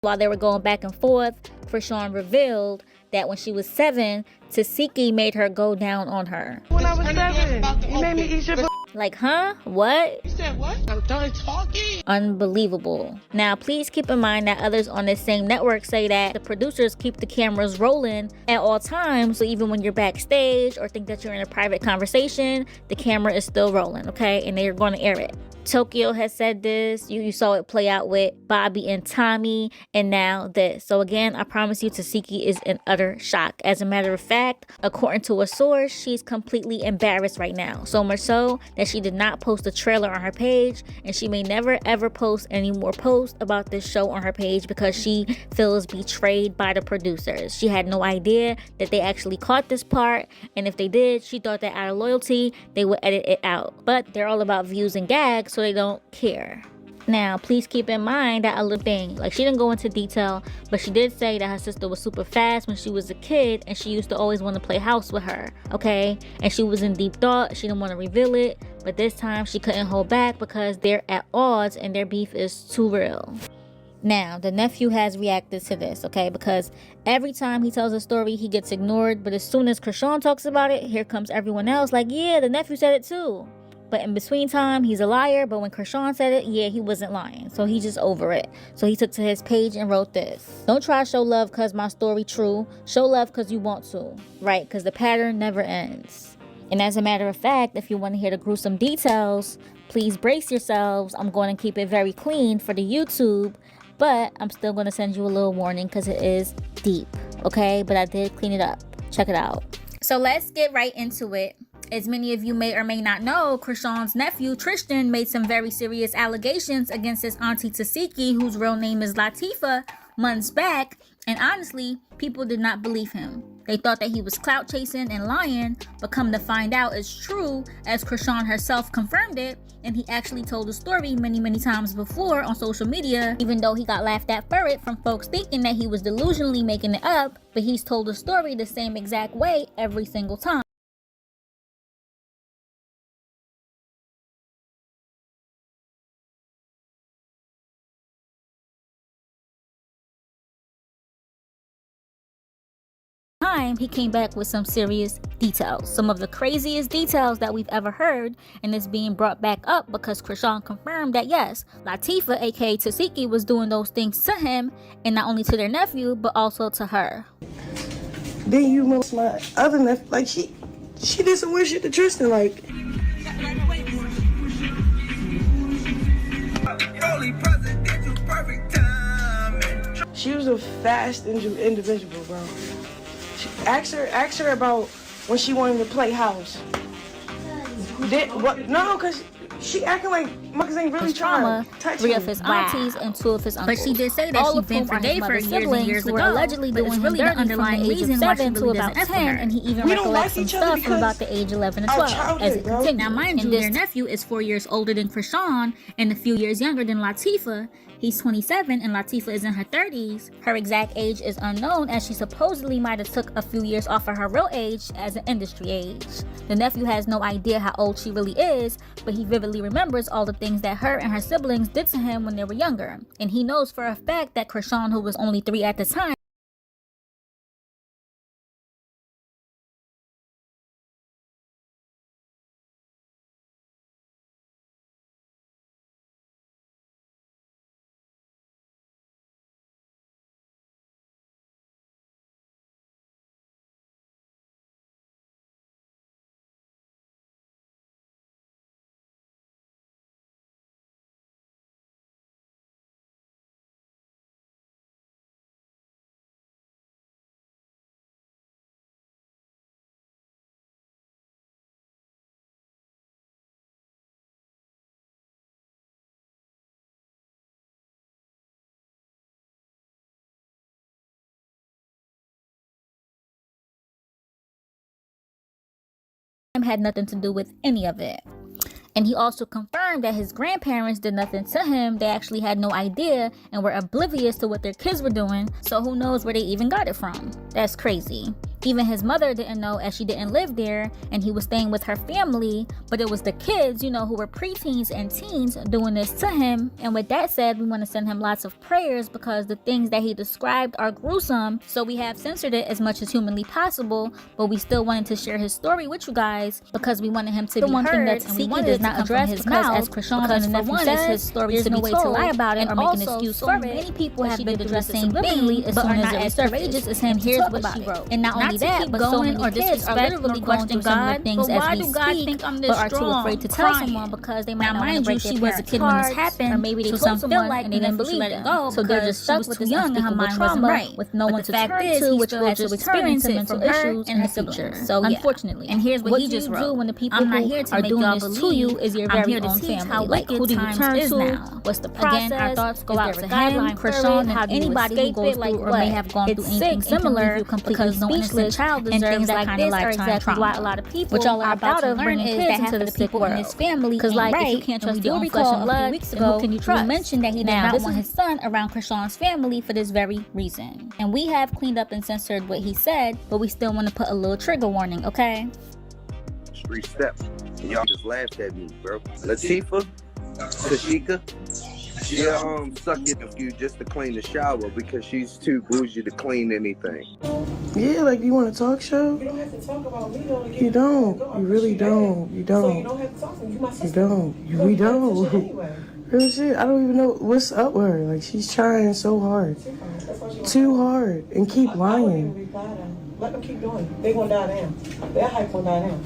while they were going back and forth, Chrisean revealed that when she was 7, Tesehki made her go down on her. When I was 7, you made me eat your Like, huh? What? You said what? I'm done talking. Unbelievable. Now, please keep in mind that others on this same network say that the producers keep the cameras rolling at all times, so even when you're backstage or think that you're in a private conversation, the camera is still rolling, okay? And they're going to air it. Tokyo has said this. You saw it play out with Bobby and Tommy, and now this. So again, I promise you, Tesehki is in utter shock. As a matter of fact, according to a source, she's completely embarrassed right now. So much so that she did not post a trailer on her page, and she may never ever post any more posts about this show on her page because she feels betrayed by the producers. She had no idea that they actually caught this part, and if they did, she thought that out of loyalty, they would edit it out. But they're all about views and gags, so they don't care. Now, please keep in mind that a little thing, like she didn't go into detail, but she did say that her sister was super fast when she was a kid, and she used to always want to play house with her, okay? And she was in deep thought. She didn't want to reveal it, but this time she couldn't hold back because they're at odds and their beef is too real. Now, the nephew has reacted to this, okay? Because every time he tells a story, he gets ignored, but as soon as Chrisean talks about it, here comes everyone else like, yeah, the nephew said it too. But in between time, he's a liar. But when Chrisean said it, yeah, he wasn't lying. So he's just over it. So he took to his page and wrote this. Don't try to show love because my story true. Show love because you want to. Right? Because the pattern never ends. And as a matter of fact, if you want to hear the gruesome details, please brace yourselves. I'm going to keep it very clean for the YouTube. But I'm still going to send you a little warning because it is deep. Okay? But I did clean it up. Check it out. So let's get right into it. As many of you may or may not know, Chrisean's nephew, Chrisean, made some very serious allegations against his auntie Tesehki, whose real name is Latifah, months back, and honestly, people did not believe him. They thought that he was clout chasing and lying, but come to find out it's true, as Chrisean herself confirmed it, and he actually told the story many times before on social media, even though he got laughed at for it from folks thinking that he was delusionally making it up, but he's told the story the same exact way every single time. He came back with some serious details, some of the craziest details that we've ever heard, and it's being brought back up because Chrisean confirmed that yes, Latifah, aka Tesehki, was doing those things to him, and not only to their nephew but also to her. Then you remember my other nephew, like she did some weird shit to Tristan, like. She was a fast individual, bro. Ask her about when she wanted to play house. What? No, because she acting like Muckers ain't really trying to touch 3 of his aunties and 2 of his uncles. But she did say that she'd been forgave her years and years ago. Who were allegedly doing him really dirty the underlying from the age of reason why she 7 to really about doesn't 10, and he even we don't recollects like some each other stuff from about the age 11 to 12 as it continued. Now, mind you, their nephew is 4 years older than Chrisean and a few years younger than Latifah. He's 27 and Latifah is in her 30s. Her exact age is unknown, as she supposedly might have took a few years off of her real age as an industry age. The nephew has no idea how old she really is, but he vividly remembers all the things that her and her siblings did to him when they were younger. And he knows for a fact that Chrisean, who was only 3 at the time, had nothing to do with any of it. And he also confirmed that his grandparents did nothing to him. They actually had no idea and were oblivious to what their kids were doing. So who knows where they even got it from. That's crazy. Even his mother didn't know, as she didn't live there and he was staying with her family, but it was the kids, you know, who were preteens and teens doing this to him. And with that said, we want to send him lots of prayers because the things that he described are gruesome. So we have censored it as much as humanly possible, but we still wanted to share his story with you guys because we wanted him to be heard, and we wanted does not address his mouth, as Chrisean and the Nephew says, his story there's no way to lie about it or make an excuse for it. Many people have been through the same thing, but are not as courageous as him. Here's what she wrote. And not only that, but so many kids are literally going through similar things as we speak, but are too afraid to tell someone because they might not want to break their parents' hearts, or maybe they told someone and they didn't believe them. So they're just stuck with this unspeakable trauma with no one to turn to, which will just experience mental issues in the future. So unfortunately, and here's what he just wrote. When the people who are doing this to you is your very own family. Like, who do you turn to? What's the process? Again, our thoughts go out to him, Chrisean, and anybody who goes through or may have gone through anything similar, because no innocent child deserves that kind of lifetime trauma. Why a lot of people, which all are about to learn, is that half of the people in his family, because like if you can't trust your own flesh and blood, weeks ago, who can you trust? We mentioned that he did not want his son around Chrisean's family for this very reason. And we have cleaned up and censored what he said, but we still want to put a little trigger warning, okay? 3 steps. And y'all just laughed at me, bro. Latifah, Tesehki, she'll suck your Nephew just to clean the shower because she's too bougie to clean anything. Yeah, like, you want a talk show? You don't have to talk about me though. You don't. You really don't. You don't. So you don't have to talk to me. You my sister. You don't. We don't. Anyway. Real shit. I don't even know what's up with her. Like, she's trying so hard. Too hard. And keep lying. Let them keep doing it. They gonna die down. Their hype gonna die down.